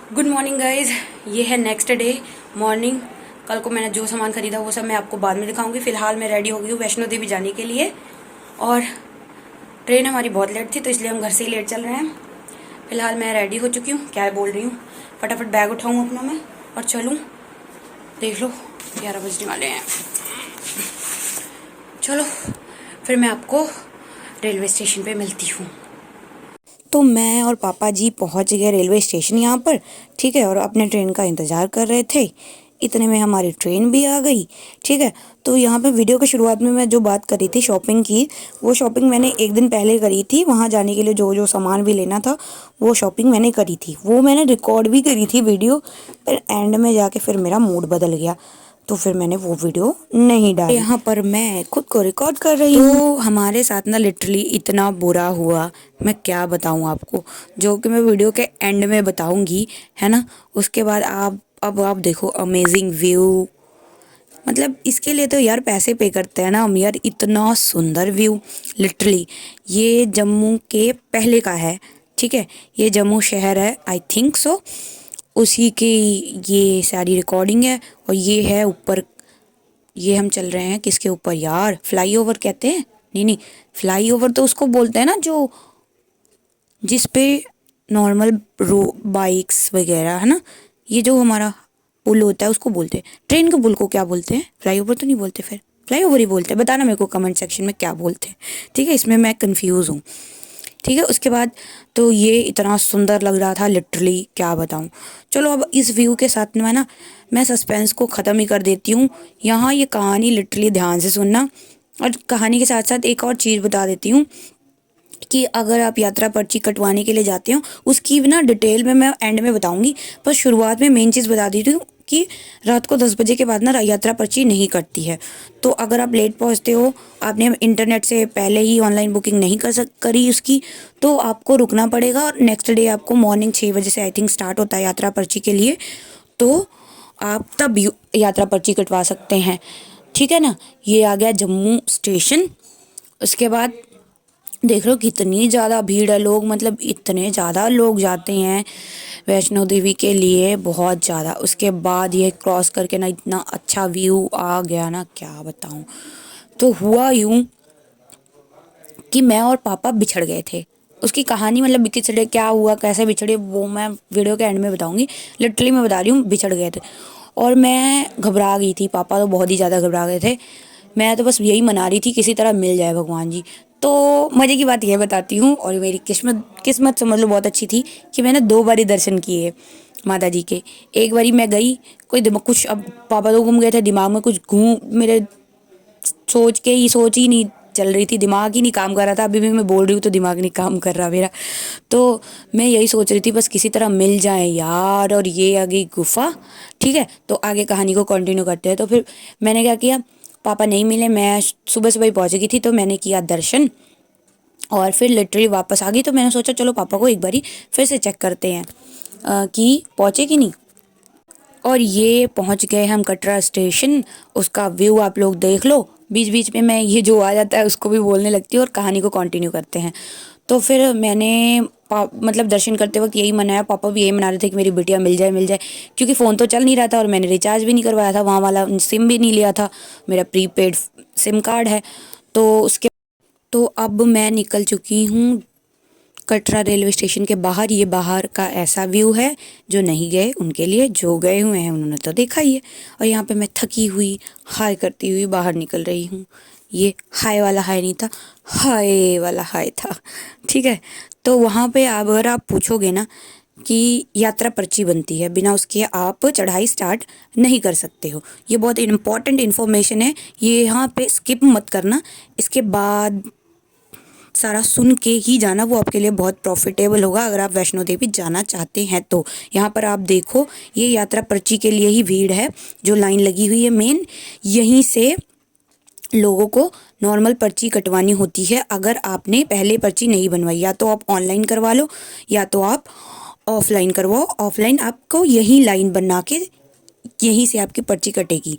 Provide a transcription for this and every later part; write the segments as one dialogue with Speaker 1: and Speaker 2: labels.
Speaker 1: Good morning guys. ये है next day morning. कल को मैंने जो सामान खरीदा वो सब मैं आपको बाद में दिखाऊंगी। फिलहाल मैं रेडी हो गई हूँ वैष्णो देवी जाने के लिए, और ट्रेन हमारी बहुत लेट थी तो इसलिए हम घर से ही लेट चल रहे हैं। फिलहाल मैं रेडी हो चुकी हूँ, क्या बोल रही हूँ, फटाफट बैग उठाऊँ अपना मैं और चलूँ। देख लो 11 बजने वाले हैं। चलो फिर मैं आपको रेलवे स्टेशन पे मिलती हूँ। तो मैं और पापा जी पहुंच गए रेलवे स्टेशन यहाँ पर, ठीक है, और अपने ट्रेन का इंतज़ार कर रहे थे। इतने में हमारी ट्रेन भी आ गई, ठीक है। तो यहाँ पे वीडियो की शुरुआत में मैं जो बात करी थी शॉपिंग की, वो शॉपिंग मैंने एक दिन पहले करी थी। वहाँ जाने के लिए जो जो सामान भी लेना था वो शॉपिंग मैंने करी थी, वो मैंने रिकॉर्ड भी करी थी वीडियो। पर एंड में जाके फिर मेरा मूड बदल गया, तो फिर मैंने वो वीडियो नहीं डाली। यहाँ पर मैं खुद को रिकॉर्ड कर रही हूँ। तो हमारे साथ ना लिटरली इतना बुरा हुआ, मैं क्या बताऊँ आपको, जो कि मैं वीडियो के एंड में बताऊँगी, है ना। उसके बाद आप देखो अमेजिंग व्यू, मतलब इसके लिए तो यार पैसे पे करते हैं ना हम यार। इतना सुंदर व्यू, लिटरली ये जम्मू के पहले का है, ठीक है। ये जम्मू शहर है, आई थिंक सो, उसी की ये सारी रिकॉर्डिंग है। और ये है ऊपर, ये हम चल रहे हैं किसके ऊपर यार, फ्लाईओवर कहते हैं, नहीं नहीं, फ्लाईओवर तो उसको बोलते हैं ना जो जिस पे नॉर्मल रो बाइक्स वगैरह, है ना। ये जो हमारा पुल होता है उसको बोलते हैं, ट्रेन के पुल को क्या बोलते हैं, फ्लाईओवर तो नहीं बोलते, फिर फ्लाईओवर ही बोलते हैं। बताना मेरे को कमेंट सेक्शन में क्या बोलते हैं, ठीक है। इसमें मैं कंफ्यूज हूँ, ठीक है। उसके बाद तो ये इतना सुंदर लग रहा था, लिटरली क्या बताऊँ। चलो अब इस व्यू के साथ में ना मैं सस्पेंस को ख़त्म ही कर देती हूँ। यहाँ ये कहानी लिटरली ध्यान से सुनना, और कहानी के साथ साथ एक और चीज़ बता देती हूँ कि अगर आप यात्रा पर्ची कटवाने के लिए जाते हो उसकी भी ना डिटेल में मैं एंड में बताऊंगी। पर शुरुआत में मेन चीज़ बता देती हूँ कि रात को 10 बजे के बाद ना यात्रा पर्ची नहीं कटती है। तो अगर आप लेट पहुँचते हो, आपने इंटरनेट से पहले ही ऑनलाइन बुकिंग नहीं करी उसकी, तो आपको रुकना पड़ेगा। और नेक्स्ट डे आपको मॉर्निंग 6 बजे से आई थिंक स्टार्ट होता है यात्रा पर्ची के लिए, तो आप तब यात्रा पर्ची कटवा सकते हैं, ठीक है ना। ये आ गया जम्मू स्टेशन। उसके बाद देख रहे हो कितनी ज़्यादा भीड़ है, लोग मतलब इतने ज़्यादा लोग जाते हैं वैष्णो देवी के लिए, बहुत ज़्यादा। उसके बाद ये क्रॉस करके ना इतना अच्छा व्यू आ गया ना, क्या बताऊँ। तो हुआ यूँ कि मैं और पापा बिछड़ गए थे। उसकी कहानी मतलब बिछड़े क्या हुआ कैसे बिछड़े वो मैं वीडियो के एंड में बताऊंगी। लिटरली मैं बता रही हूँ बिछड़ गए थे, और मैं घबरा गई थी, पापा तो बहुत ही ज़्यादा घबरा गए थे। मैं तो बस यही मना रही थी किसी तरह मिल जाए भगवान जी। तो मज़े की बात यह बताती हूँ, और मेरी किस्मत किस्मत समझ लो बहुत अच्छी थी कि मैंने 2 बारी दर्शन किए माता जी के। एक बारी मैं गई, कोई दिमाग कुछ, अब पापा तो घूम गए थे, दिमाग में कुछ घूम मेरे सोच ही नहीं चल रही थी, दिमाग ही नहीं काम कर रहा था। अभी भी मैं बोल रही हूँ तो दिमाग नहीं काम कर रहा मेरा। तो मैं यही सोच रही थी बस किसी तरह मिल जाए यार, और ये आ गई गुफा, ठीक है। तो आगे कहानी को कंटिन्यू करते हैं। तो फिर मैंने क्या किया, पापा नहीं मिले, मैं सुबह सुबह ही पहुँच गई थी, तो मैंने किया दर्शन और फिर लिटरली वापस आ गई। तो मैंने सोचा चलो पापा को एक बारी फिर से चेक करते हैं कि पहुँचे कि नहीं। और ये पहुंच गए हम कटरा स्टेशन। उसका व्यू आप लोग देख लो। बीच बीच में मैं ये जो आ जाता है उसको भी बोलने लगती हूँ, और कहानी को कंटिन्यू करते हैं। तो फिर मैंने मतलब दर्शन करते वक्त यही मनाया, पापा भी यही मना रहे थे कि मेरी बिटिया मिल जाए, क्योंकि फ़ोन तो चल नहीं रहा था और मैंने रिचार्ज भी नहीं करवाया था, वहाँ वाला सिम भी नहीं लिया था, मेरा प्रीपेड सिम कार्ड है। तो उसके तो अब मैं निकल चुकी हूँ कटरा रेलवे स्टेशन के बाहर। ये बाहर का ऐसा व्यू है, जो नहीं गए उनके लिए, जो गए हुए हैं उन्होंने तो देखा ही है। और यहाँ पे मैं थकी हुई हाय करती हुई बाहर निकल रही हूँ। ये हाय वाला हाय नहीं था, हाय वाला हाय था, ठीक है। तो वहाँ पे अगर आप पूछोगे ना कि यात्रा पर्ची बनती है, बिना उसके आप चढ़ाई स्टार्ट नहीं कर सकते हो। ये बहुत इम्पॉर्टेंट इन्फॉर्मेशन है, ये यहाँ पे स्किप मत करना। इसके बाद सारा सुन के ही जाना, वो आपके लिए बहुत प्रॉफिटेबल होगा अगर आप वैष्णो देवी जाना चाहते हैं तो। यहाँ पर आप देखो ये यात्रा पर्ची के लिए ही भीड़ है, जो लाइन लगी हुई है मेन, यहीं से लोगों को नॉर्मल पर्ची कटवानी होती है। अगर आपने पहले पर्ची नहीं बनवाई, या तो आप ऑनलाइन करवा लो या तो आप ऑफलाइन करवाओ। ऑफलाइन आपको यही लाइन बना के यहीं से आपकी पर्ची कटेगी।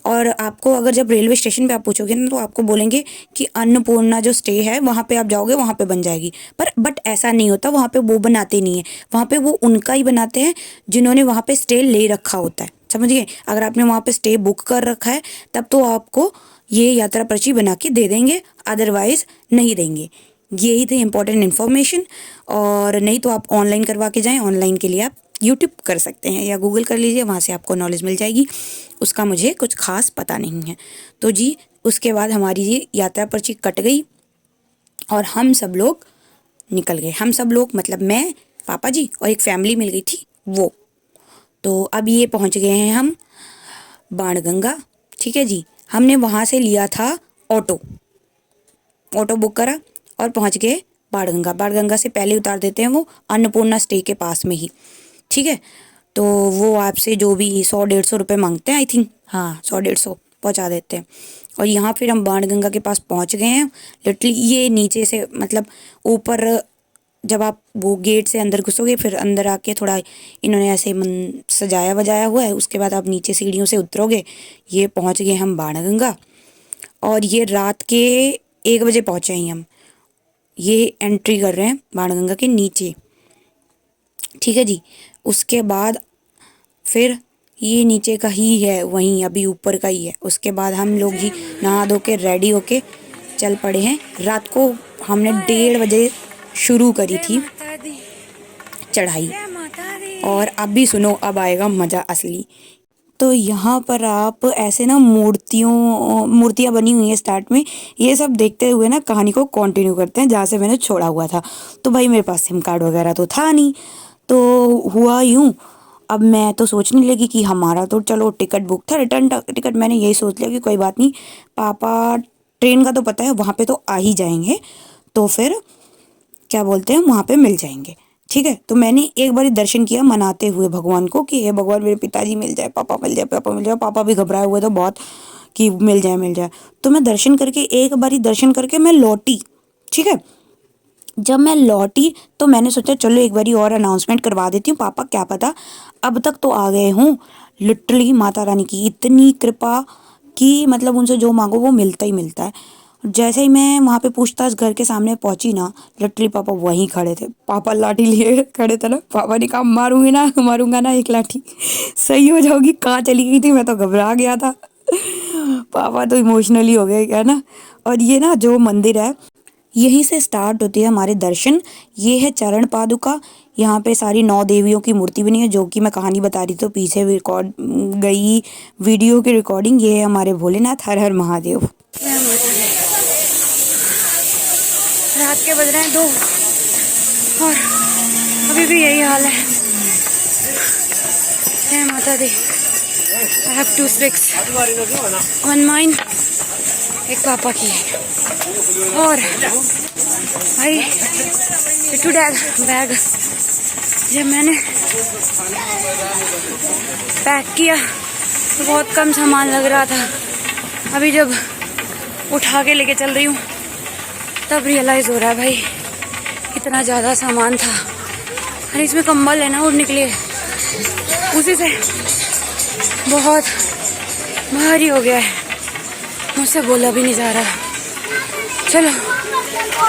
Speaker 1: और आपको अगर जब रेलवे स्टेशन पे आप पूछोगे ना तो आपको बोलेंगे कि अन्नपूर्णा जो स्टे है वहाँ पे आप जाओगे वहाँ पे बन जाएगी, पर बट ऐसा नहीं होता, वहाँ पे वो बनाते नहीं है, वहाँ पे वो उनका ही बनाते हैं जिन्होंने वहाँ पे स्टे ले रखा होता है, समझिए। अगर आपने वहाँ पे स्टे बुक कर रखा है तब तो आपको ये यात्रा पर्ची बना के दे देंगे, अदरवाइज नहीं देंगे। यही थी इम्पोर्टेंट इन्फॉर्मेशन। और नहीं तो आप ऑनलाइन करवा के जाएं, ऑनलाइन के लिए आप यूट्यूब कर सकते हैं या गूगल कर लीजिए, वहाँ से आपको नॉलेज मिल जाएगी, उसका मुझे कुछ खास पता नहीं है। तो जी उसके बाद हमारी ये यात्रा पर्ची कट गई और हम सब लोग निकल गए। हम सब लोग मतलब मैं, पापा जी और एक फैमिली मिल गई थी वो। तो अब ये पहुँच गए हैं हम बाणगंगा, ठीक है जी। हमने वहाँ से लिया था ऑटो, ऑटो बुक करा और पहुँच गए बाणगंगा। बाणगंगा से पहले उतार देते हैं वो अन्नपूर्णा स्टे के पास में ही, ठीक है। तो वो आपसे जो भी 100-150 रुपये मांगते हैं आई थिंक, हाँ 100-150 पहुँचा देते हैं। और यहाँ फिर हम बाणगंगा के पास पहुँच गए हैं। लिटरली ये नीचे से मतलब ऊपर जब आप वो गेट से अंदर घुसोगे फिर अंदर आके थोड़ा इन्होंने ऐसे सजाया वजाया हुआ है, उसके बाद आप नीचे सीढ़ियों से उतरोगे। ये पहुँच गए हम बाणगंगा और ये रात के 1 बजे पहुँचे हैं हम। ये एंट्री कर रहे हैं बाणगंगा के नीचे, ठीक है जी। उसके बाद फिर ये नीचे का ही है, वहीं अभी ऊपर का ही है। उसके बाद हम लोग ही नहा धो के रेडी होके चल पड़े हैं। रात को हमने 1:30 बजे शुरू करी थी चढ़ाई। और अब भी सुनो, अब आएगा मज़ा असली। तो यहाँ पर आप ऐसे ना मूर्तियाँ बनी हुई हैं स्टार्ट में, ये सब देखते हुए ना कहानी को कंटिन्यू करते हैं जहाँ से मैंने छोड़ा हुआ था। तो भाई मेरे पास सिम कार्ड वगैरह तो था नहीं, तो हुआ यूँ, अब मैं तो सोचने लगी कि हमारा तो चलो टिकट बुक था, रिटर्न टिकट। मैंने यही सोच लिया कि कोई बात नहीं, पापा ट्रेन का तो पता है वहाँ पे तो आ ही जाएंगे, तो फिर क्या बोलते हैं वहाँ पे मिल जाएंगे, ठीक है। तो मैंने एक बार दर्शन किया मनाते हुए भगवान को कि हे भगवान मेरे पिताजी मिल जाए, पापा मिल जाए, पापा मिल जाए। पापा भी घबराए हुए थे बहुत कि मिल जाए मिल जाए। तो मैं दर्शन करके एक बारी दर्शन करके मैं लौटी, ठीक है। जब मैं लौटी तो मैंने सोचा चलो एक बारी और अनाउंसमेंट करवा देती हूँ, पापा क्या पता अब तक तो आ गए हूँ। लिटरली माता रानी की इतनी कृपा कि मतलब उनसे जो मांगो वो मिलता ही मिलता है। जैसे ही मैं वहाँ पे पूछताछ घर के सामने पहुँची ना, लिटरली पापा वहीं खड़े थे। पापा लाठी लिए खड़े थे ना, पापा ने कहा मारूंगी ना, मारूंगा ना एक लाठी, सही हो जाओगी। कहाँ चली गई थी, मैं तो घबरा गया था। पापा तो इमोशनली हो गए क्या ना। और ये ना जो मंदिर है यहीं से स्टार्ट होती है हमारे दर्शन। ये है चरण पादुका, यहाँ पे सारी 9 देवियों की मूर्ति बनी है, जो कि मैं कहानी बता रही तो पीछे भी रिकॉर्ड गई वीडियो की रिकॉर्डिंग। ये है हमारे भोलेनाथ, हर हर महादेव। रात के बज रहे हैं 2 और अभी भी यही हाल है। जय माता दी। आई हैव 2 sticks, 1 माइन, एक पापा की और भाई पिट्ठू बैग। जब मैंने पैक किया तो बहुत कम सामान लग रहा था, अभी जब उठा के लेके चल रही हूँ तब रियलाइज़ हो रहा है भाई इतना ज़्यादा सामान था। अरे इसमें कंबल है ना उड़ने के लिए, उसी से बहुत भारी हो गया है, मुझसे बोला भी नहीं जा रहा। चलो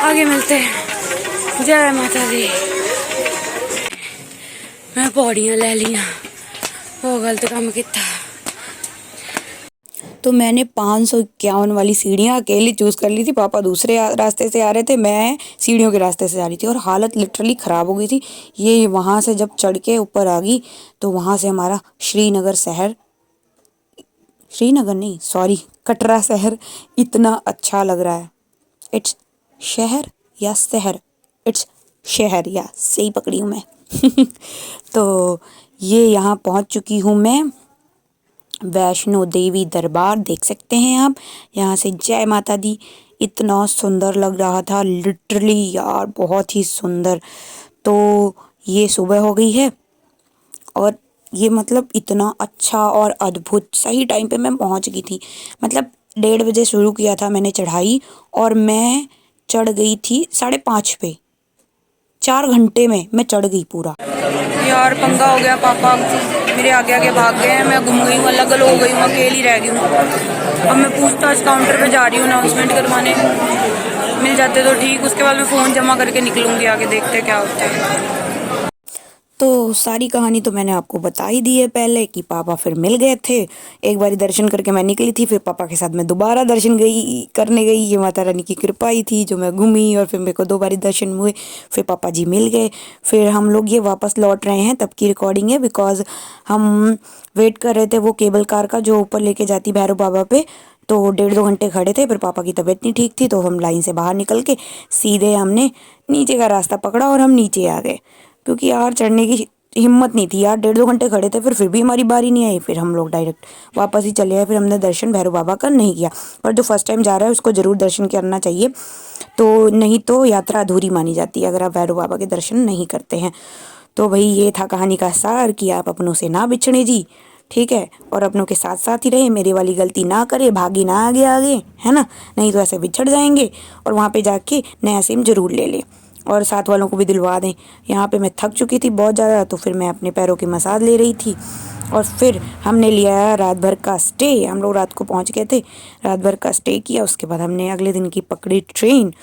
Speaker 1: आगे मिलते हैं। जय माता दी। मैं पौड़ियाँ ले लिया, वो गलत काम किया। तो मैंने 551 वाली सीढ़ियाँ अकेले चूज़ कर ली थी। पापा दूसरे रास्ते से आ रहे थे, मैं सीढ़ियों के रास्ते से आ रही थी और हालत लिटरली ख़राब हो गई थी। ये वहाँ से जब चढ़ के ऊपर आ गई तो वहाँ से हमारा श्रीनगर शहर, श्रीनगर नहीं सॉरी कटरा शहर इतना अच्छा लग रहा है। इट्स शहर या शहर, इट्स शहर, या सही पकड़ी हूँ मैं। तो ये यहाँ पहुँच चुकी हूँ मैं। वैष्णो देवी दरबार देख सकते हैं आप यहाँ से। जय माता दी। इतना सुंदर लग रहा था लिटरली यार, बहुत ही सुंदर। तो ये सुबह हो गई है और ये मतलब इतना अच्छा और अद्भुत सही टाइम पे मैं पहुंच गई थी। मतलब 1:30 बजे शुरू किया था मैंने चढ़ाई और मैं चढ़ गई थी 5:30 पे। 4 घंटे में मैं चढ़ गई पूरा। यार पंगा हो गया, पापा मेरे आगे आगे भाग गए हैं, मैं गुम गई हूँ, अलग अलग हो गई हूँ, अकेली रह गई हूँ। अब मैं पूछताछ काउंटर पे जा रही हूँ अनाउंसमेंट करवाने, मिल जाते तो ठीक, उसके बाद मैं फ़ोन जमा करके निकलूँगी, आगे देखते क्या होता है। तो सारी कहानी तो मैंने आपको बता ही दी है पहले कि पापा फिर मिल गए थे। एक बारी दर्शन करके मैं निकली थी, फिर पापा के साथ मैं दोबारा दर्शन करने गई। ये माता रानी की कृपा ही थी जो मैं घूमी और फिर मेरे को 2 बारी दर्शन हुए। फिर पापा जी मिल गए, फिर हम लोग ये वापस लौट रहे हैं, तब की रिकॉर्डिंग है, बिकॉज हम वेट कर रहे थे वो केबल कार का जो ऊपर लेके जाती भैरव बाबा पे। तो 1.5-2 घंटे खड़े थे, फिर पापा की तबीयत नहीं ठीक थी तो हम लाइन से बाहर निकल के सीधे हमने नीचे का रास्ता पकड़ा और हम नीचे आ गए, क्योंकि यार चढ़ने की हिम्मत नहीं थी यार। 1.5-2 घंटे खड़े थे, फिर भी हमारी बारी नहीं आई। फिर हम लोग डायरेक्ट वापस ही चले आए। फिर हमने दर्शन भैरव बाबा का नहीं किया, पर जो फर्स्ट टाइम जा रहा है उसको ज़रूर दर्शन करना चाहिए, तो नहीं तो यात्रा अधूरी मानी जाती है अगर आप भैरव बाबा के दर्शन नहीं करते हैं। तो भाई ये था कहानी का सार कि आप अपनों से ना बिछड़े जी, ठीक है, और अपनों के साथ साथ ही रहे, मेरे वाली गलती ना करे, भागी ना आगे आगे, है ना, नहीं तो ऐसे बिछड़ जाएंगे। और वहाँ पे जाके नया सिम ज़रूर ले लें और साथ वालों को भी दिलवा दें। यहाँ पे मैं थक चुकी थी बहुत ज़्यादा, तो फिर मैं अपने पैरों की मसाज ले रही थी और फिर हमने लिया रात भर का स्टे। हम लोग रात को पहुँच गए थे, रात भर का स्टे किया, उसके बाद हमने अगले दिन की पकड़ी ट्रेन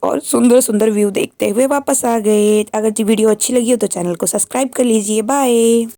Speaker 1: और सुंदर सुंदर व्यू देखते हुए वापस आ गए। अगर जी वीडियो अच्छी लगी हो तो चैनल को सब्सक्राइब कर लीजिए। बाय।